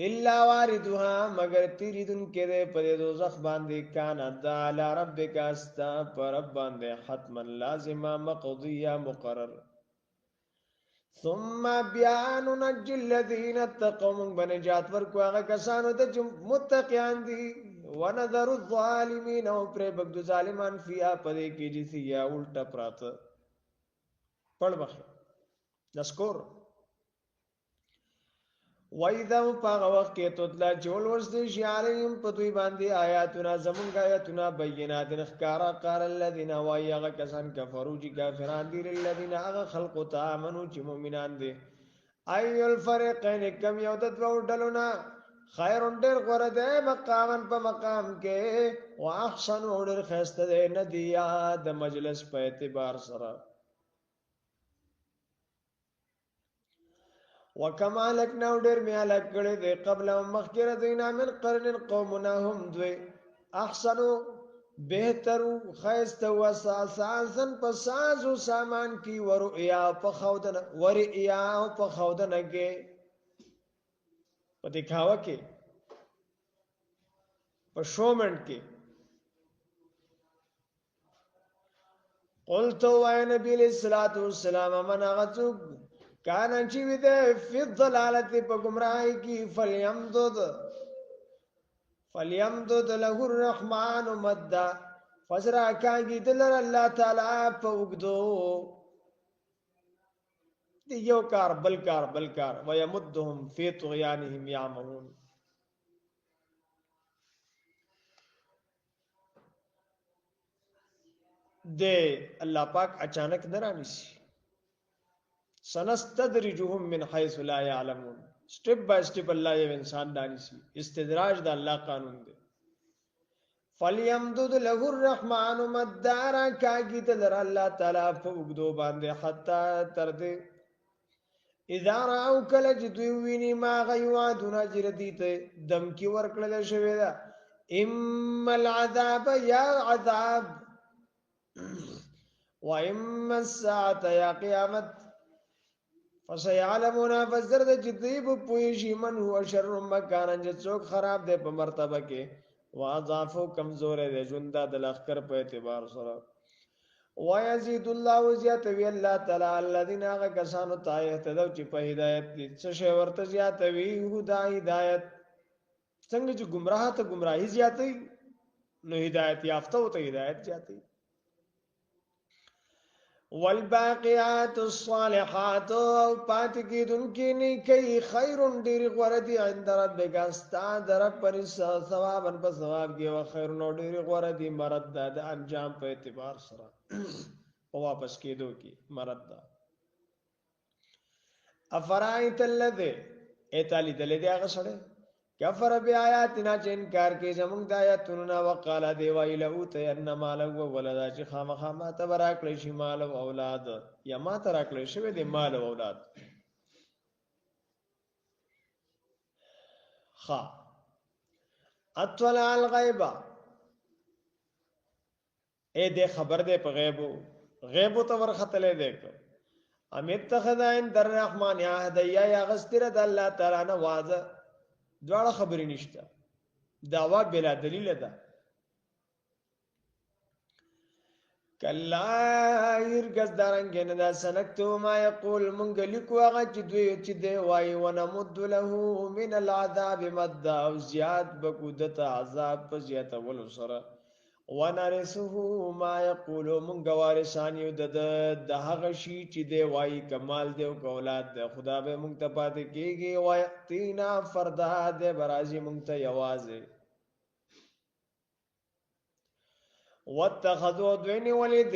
Speaker 1: الا واردها مگر تیریدون کې ده په دوزخ باندې کان علی ربک استا پر باندې حتما لازمه مقضیه مقرر ثم بیان نجل الذین اتقوا من بنجات ورکو هغه کسانو ته چې متقیان دي ونذر الظالمین او پر بغد ظالمان فیا پدې کې جسیا الټا پراته پړ بخه نسکور وَإِذَا پاغه وخت کې تطلا جول ورسدي شعارهم په دوی باندې آیاتنا زمونږ آیاتنا بینات نخکارا قال الذين وایغه کسان کفروا چې کافران دي للذین هغه خلق تامنوا چې مؤمنان دي اي الفريقين کم یو د دوه ډلونه خیر ډېر غوړه ده مقامن په مقام کې واحسن ډېر خسته ده ندیا د مجلس په اعتبار سره وکما لکنا ډېر میا لکړې ده قبل مخکره دینا من قرن قومنا هم دوی احسنو بهتر خیست وساسن پساز و سامان کی ورؤیا په خودن ورئیا په خودن کې په دکھاوا کې په شومنټ کې قلت و نبی الصلوۃ والسلام من غزو کانا چی وی ده فی الضلالت پا گمراہی کی فلیمدد له الرحمن مدد فزرا کانگی دلر اللہ تعالی پا اگدو دیو کار بلکار ویمدهم فی طغیانهم یعمهون دے اللہ پاک اچانک نرانی سی سنستدرجهم من حيث لا يعلمون سٹیپ بائی سٹیپ اللہ یہ انسان دانی سی استدراج دا اللہ قانون دے فلیمدد له الرحمن مدارا کاگی دلر اللہ تعالی فوقدو باندے حتی تردے اذا راو کله چې دوی ویني ما غيوادونه جردیته دم کی ورکړل شوی دا اما العذاب یا عذاب و اما الساعه یا قیامت فسيعلمون فزرد جديب پویشی من هو شر مکانا جڅوک خراب دی په مرتبه کې واضعفو کمزور دی جندا د لخر په اعتبار سره ويزيد الله زیاتوی الله تعالی الذين كسانوا تایهتدو چې په هدایت دي څه شی ورته زیاتوی هدایت څنګه چې گمراه ته گمراهی زیاتې نو هدایت یافته ته هدایت زیاتې والباقيات الصالحات او پات کی دن کی نیکی خیر ډیر غوردی عند ربک استاد رب پر ثوابن په ثواب کی او خیر نو ډیر غوردی مرد د انجام په اعتبار سره او واپس کېدو کی مرد دا افرایت الذی ایتالی دل دی هغه سره کفر بیااتنا چې انکار کوي زمونږ د آیاتونو وقاله دی ویل او ته ان مال او ولدا چې خامخا ما ته راکړی شي مال او اولاد یا ما ته راکړی شوی دی مال او اولاد خ اطلع الغیب اے دې خبر دې په غیب ته ورختلې دې ام اتخذ عند الرحمن عهد یا غستر د الله تعالی نه وعده دواړه خبرې نشته دعوا بلا دلیل ده کلا هرگز دارنګ نه دا سنکتو ما یقول مونږ لیکو هغه چې دوی چې دی وای ونمد له من العذاب مد او زیاد بکودت عذاب په زیاته ول سره ونرثه ما یقول مونږ وارثان یو د هغه شی چې دی وای کمال دی او اولاد دی خدا به مونږ ته پاتې کیږي وای تینا فردا دی برازي مونږ ته یوازې واتخذوا دین ولید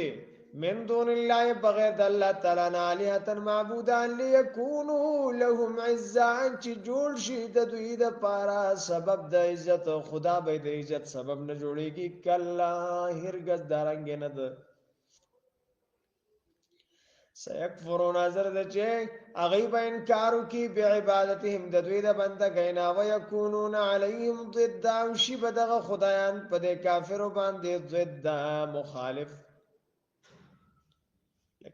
Speaker 1: من دون الله بغیر الله تعالی الہه معبودا ليكونوا لهم عزا چې جوړ شي د دوی د پارا سبب د عزت خدا به د عزت سبب نه جوړيږي کلا هرگز دارنګ نه ده سيكفرون نظر د چې اغيب انکارو کی بعبادتهم د دوی د بندګینا ويكونون عليهم ضد او شی بدغه خدایان په د کافرو باندې ضد مخالف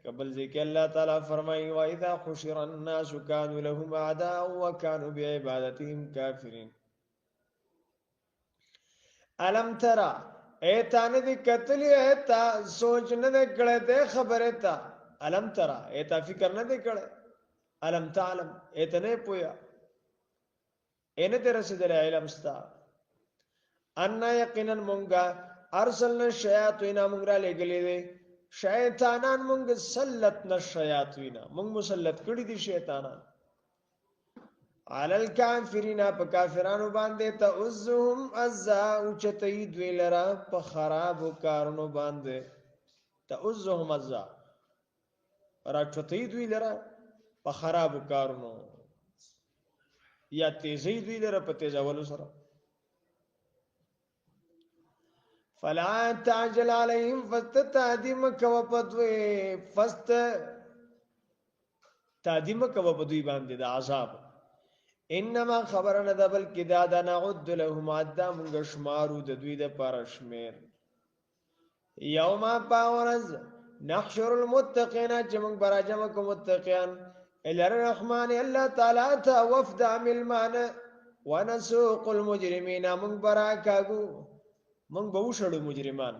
Speaker 1: قبل ذکر الله تعالی فرمایي واذا حشر الناس كانوا لهم اعداء وكانوا بعبادتهم كافرين الم ترى ایتانه دې قتل ایتا سوچ نه کړه ته خبره تا الم ترى ایتا فکر نه کړه الم تعلم ایتنه پویا اینه ته رسیدل علم ستا ان یقینا مونږه ارسلنا الشیاطین مونږه لګلې دي شیطانان مونږ سلطنا الشیاطین مونږ مسلط کړی دي شیطانان علی الکافرین په کافرانو باندې تعزهم عزا او چتې دوی لرا په خراب کارونو باندې تعزهم عزا را چتې دوی لرا په خراب کارونو یا تیزی دوی لرا په تیزولو سره فلا تعجل عليهم فاستتادم كوبدوي تادم كوبدوي باندې د عذاب انما خبرنا د بل کې دا نعد لهم عدم غشمارو د دوی د پرشمیر یوم باورز نحشر المتقین جمع براجم کوم متقین الى الرحمن الله تعالی ته وفد ملمان ونسوق المجرمين من براکاغو مونږ به وشړو مجرمان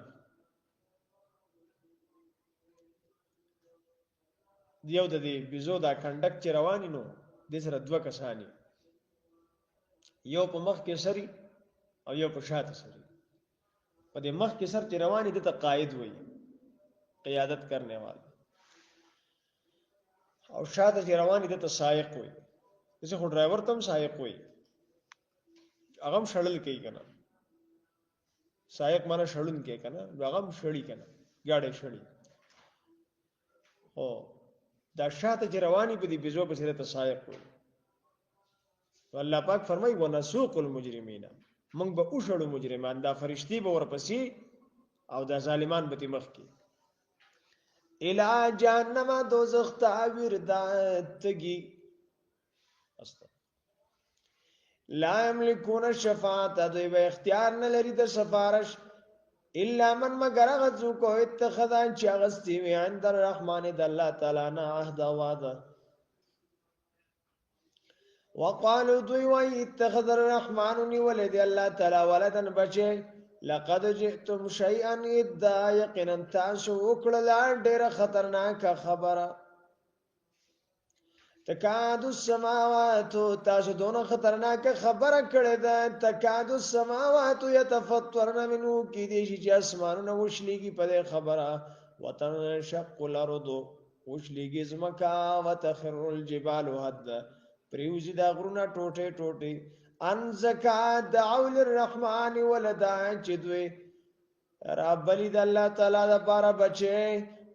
Speaker 1: دیو د دې بيزو دا کنډک چې رواني نو د سره دوه کسانی یو په مخ کې سری او یو په شاته سری په دې مخ کې سر چې رواني د ته قائد وي قیادت کرنے والا او شاته چې رواني د ته سائق وي چې خو ډرایور تم سائق وي هغه شړل کوي کنه سائق مانا شړون کې کنه هغه شړی کنه گاډي شړی او دا شاته چې رواني په دې بيزو په سره ته سائق وي الله پاک فرمایي ونسوق المجرمین موږ به وشړو مجرمان دا فرشتي به ورپسې او دا ظالمان به مخ کې الى جهنم دوزخ تعبیر دا تگی لا یملکون الشفاعت دوی به اختیار نه لري د سفارش الا من مگر هغه څوک اتخذان چې اغستی وي عند الرحمن د الله تعالی نه عهد وعده وقالوا دوی وای اتخذ الرحمن ولد الله تعالی ولدن بچي لقد جئتم شيئا ادا یقینا تاسو وکړل ډیره خطرناکه خبره تکاد السماوات تاسو دونه خطرناکه خبره کړې ده تکاد السماوات يتفطرن منه کې دي چې اسمانونه وشليږي په خبره وتنشق الارض وشليږي زمکا وتخر الجبال هد پریوزی دا غرونه ټوټه ټوټه ان زکات دعوا للرحمن ولدا چې دوی رب لید الله تعالی د بار بچي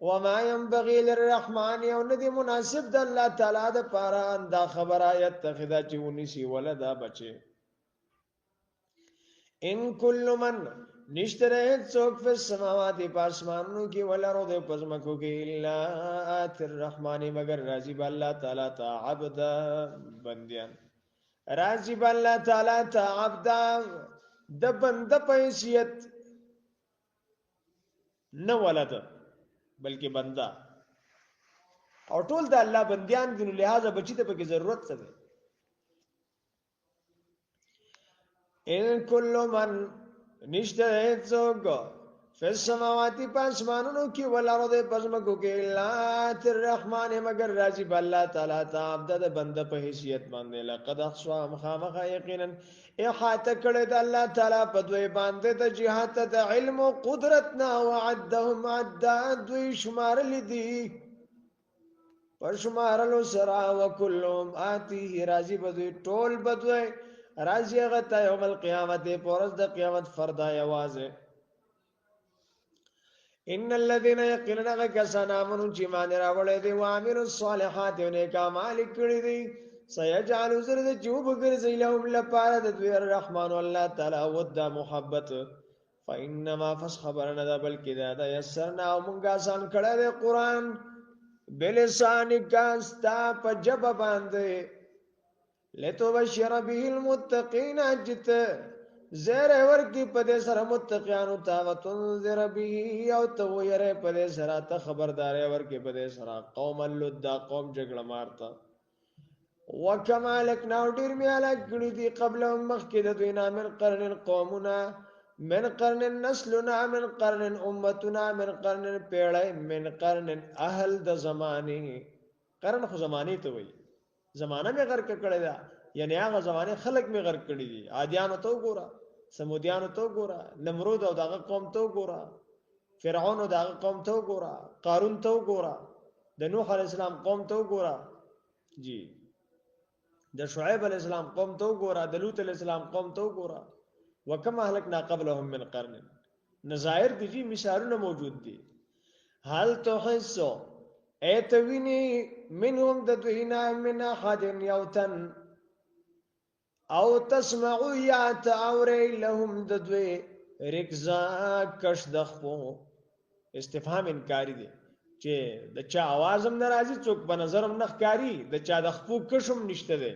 Speaker 1: وما ينبغي للرحمن او ندی مناسب د الله تعالی د پاره دا خبره یتخذا چې ونسی ولدا بچي ان کل من نشتره څوک په سماوات پاسمانونو کې ولرو د پزمکو کې الا ات الرحمن مگر راضی ب الله تعالی ته عبد بنديان راضی ب الله تعالی ته عبد د بند په حیثیت نه ولد بلکې بندا او ټول د الله بنديان دي نو لہذا بچی ته به ضرورت څه ده ان کل من نشته څوک فسماواتی پاسمانونو کې ولارو د پزمکو کې الا الرحمن مگر راضی ب الله تعالی ته عبد د بنده په حیثیت باندې لقد احصوا مخامخ یقینا احاطه کړی د الله تعالی په دوی باندې د جهات د علم او قدرت نه وعدهم عدا دوی شمار لیدي پر شمارلو سرا وکلهم آتیه راضی بدوی ټول بدوی راضی غتا یوم القیامت پورز د قیامت فردا یوازه ان الذين يقولون كسنا من چې مان راولې دي وامر الصالحات او نیک اعمال کړی دي سيجعل زرد جوب ګرځي لهم لپاره د دوی الرحمن الله تعالی ود محبت فانما فخبرنا ذا بلکې دا یسرنا او مونږه آسان کړه د قران بلسان کاستا په جب باندې لتبشر به المتقين اجت زیر ورکی پدې سره متقیانو ته وتنذر به او تو يره پدې سره ته خبرداري ورکی پدې سره قوم اللد قوم جګړه مارتا وکما لکنا ډیر میاله کړي دي قبل مخکې د دوی نه من قرن قومنا من قرن نسلنا من قرن امتنا من قرن پیړې من قرن اهل د زمانه قرن خو زمانه ته وي زمانه می غر کړي دا یعنی هغه زمانه خلق می غر کړي دي عادیانو ته وګوره سمودیانو ته وګوره نمرود او دغه قوم ته وګوره فرعون او دغه قوم ته وګوره قارون ته وګوره د نوح علی السلام قوم ته وګوره جی د شعیب علی السلام قوم ته وګوره د لوط علی السلام قوم ته وګوره وکما هلکنا قبلهم من قرن نظائر دي مثالونه موجود دي هل تحسو ایتوینی منهم د دوینا من احد یوتن او تسمعو یا تعوری لهم د دوی رکزا کش دخپو استفهام انکاری دی چې د چا आवाज هم ناراضي څوک په نظرم نخکاری د چا د خپو کشم نشته دی